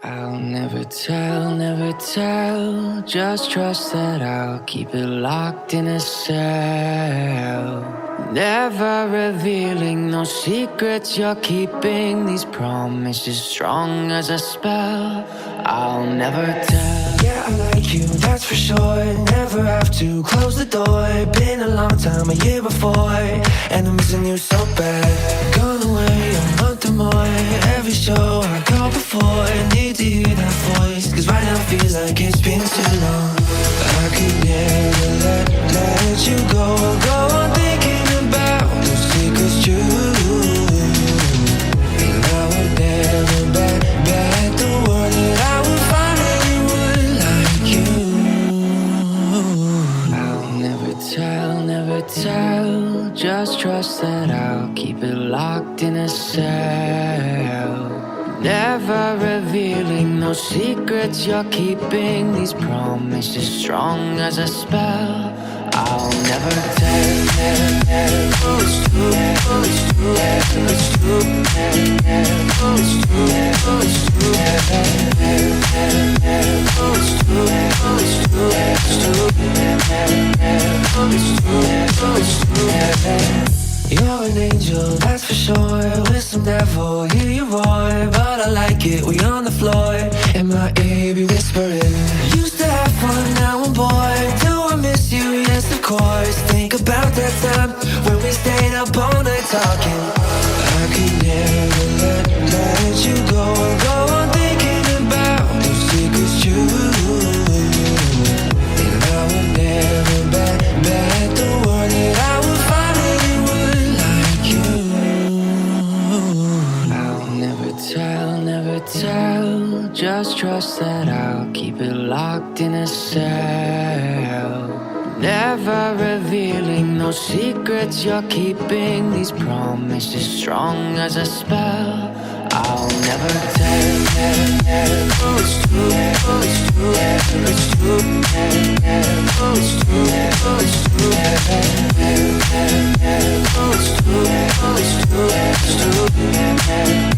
I'll never tell, never tell. Just trust that I'll keep it locked in a cell. Never revealing no secrets you're keeping. These promises strong as a spell. I'll never tell. Yeah, I like you, that's for sure. Never have to close the door. Been a long time, a year before, and I'm missing you so bad. Gone away a month or more. Every show I go before, I need to hear that voice, cause right now feels like it's been too long. I could never let you go on thinking about those secrets true. And I would never bet the world that I would find anyone like you. I'll never tell, never tell. Just trust that I'll keep it locked in a cell. Never revealing no secrets you're keeping. These promises strong as a spell. I'll never tell. Oh, it's true. Oh, it's true. It's true. Oh, it's true. Oh, it's true. Oh, it's true. Oh, it's true. It's true. Oh, it's true. Oh, it's true. You're an angel, that's for sure. With some devil, hear you roar. But I like it, we on the floor. In my ear, be whispering. Used to have fun, now I'm bored. Do I miss you? Yes, of course. Think about that time when we stayed up all night talking. I could never let you go on thinking about those secrets true. And I would never bet the world that I would find anyone like you. I'll never tell, never tell. Just trust that I'll keep it locked in a cell. Never revealing no secrets you're keeping. These promises strong as a spell. I'll never tell. Oh, it's true. Oh, it's true. It's true. Oh, it's true. Oh, it's true. Oh, it's true. Oh, it's true. It's true.